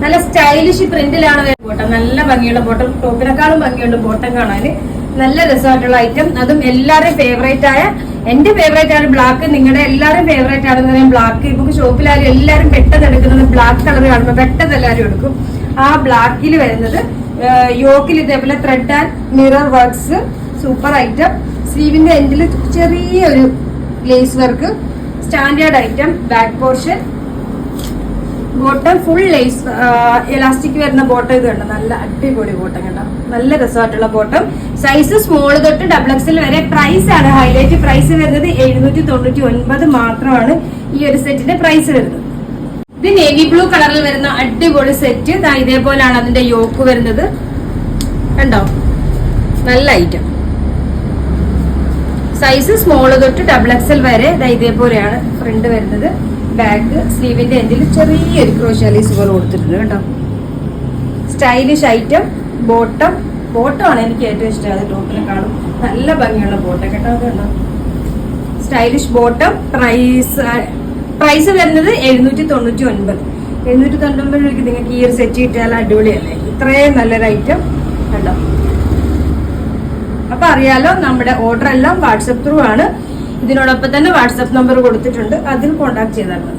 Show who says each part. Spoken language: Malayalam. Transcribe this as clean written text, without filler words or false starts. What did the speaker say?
Speaker 1: നല്ല സ്റ്റൈലിഷ് പ്രിന്റിലാണ് ബോട്ടം. നല്ല ഭംഗിയുള്ള ബോട്ടം, ടോപ്പിനെക്കാളും ഭംഗിയുണ്ട് ബോട്ടം കാണാന്. നല്ല രസമായിട്ടുള്ള ഐറ്റം, അതും എല്ലാവരുടെയും ഫേവറേറ്റ് ആയ, എന്റെ ഫേവറേറ്റ് ആണ് ബ്ലാക്ക്, നിങ്ങളുടെ എല്ലാവരും ഫേവറേറ്റ് ആണെന്ന് പറയാം ബ്ലാക്ക്. നമുക്ക് ഷോപ്പിലായാലും എല്ലാവരും പെട്ടെന്ന് എടുക്കുന്നത് ബ്ലാക്ക് കളർ കാണുമ്പോൾ പെട്ടെന്ന് എല്ലാവരും എടുക്കും. ആ ബ്ലാക്കിൽ വരുന്നത് യോക്കിൽ ഇതേപോലെ thread and mirror works, super item. സ്ലീവിന്റെ എൻഡിൽ ചെറിയൊരു lace work, standard item. Back portion bottom full lace elastic വരുന്ന ബോട്ടം. ഇത് കണ്ടോ, നല്ല അടിപൊളി ബോട്ടം കണ്ടോ, നല്ല രസമായിട്ടുള്ള ബോട്ടം. സൈസ് സ്മോൾ തൊട്ട് XXL വരെ. പ്രൈസ് ആണ് ഹൈലൈറ്റ്. പ്രൈസ് വരുന്നത് 799 മാത്രമാണ് ഈ ഒരു സെറ്റിന്റെ പ്രൈസ് വരുന്നത്. ഇത് നേവി ബ്ലൂ കളറിൽ വരുന്ന അടിപൊളി സെറ്റ്. ഇതേപോലെയാണ് അതിന്റെ യോക്ക് വരുന്നത് കണ്ടോ, നല്ല ഐറ്റം. സൈസ് സ്മോൾ തൊട്ട് XXL വരെ. ഇതേപോലെയാണ് ഫ്രണ്ട് വരുന്നത്. ബാക്ക് സ്ലീവിന്റെ എൻഡിൽ ചെറിയൊരു ക്രോഷ്യാലീസ് പോലെ കൊടുത്തിട്ടുണ്ട് കേട്ടോ. Stylish item. ബോട്ടമാണ് എനിക്ക് ഏറ്റവും ഇഷ്ടം, അത് ടോപ്പിനെക്കാളും നല്ല ഭംഗിയുള്ള ബോട്ടം കേട്ടോ. കേട്ടോ, സ്റ്റൈലിഷ് ബോട്ടം. പ്രൈസ് വരുന്നത് 799. 799 രൂപയ്ക്ക് നിങ്ങൾക്ക് ഈ ഒരു സെറ്റ് കിട്ടിയാൽ അടിപൊളിയല്ലേ. ഇത്രയും നല്ലൊരു ഐറ്റം കണ്ടോ. അപ്പൊ അറിയാലോ, നമ്മുടെ ഓർഡർ എല്ലാം വാട്സപ്പ് ത്രൂ ആണ്. ഇതിനോടൊപ്പം തന്നെ വാട്സപ്പ് നമ്പർ കൊടുത്തിട്ടുണ്ട്, അതിൽ കോൺടാക്ട് ചെയ്താൽ മതി.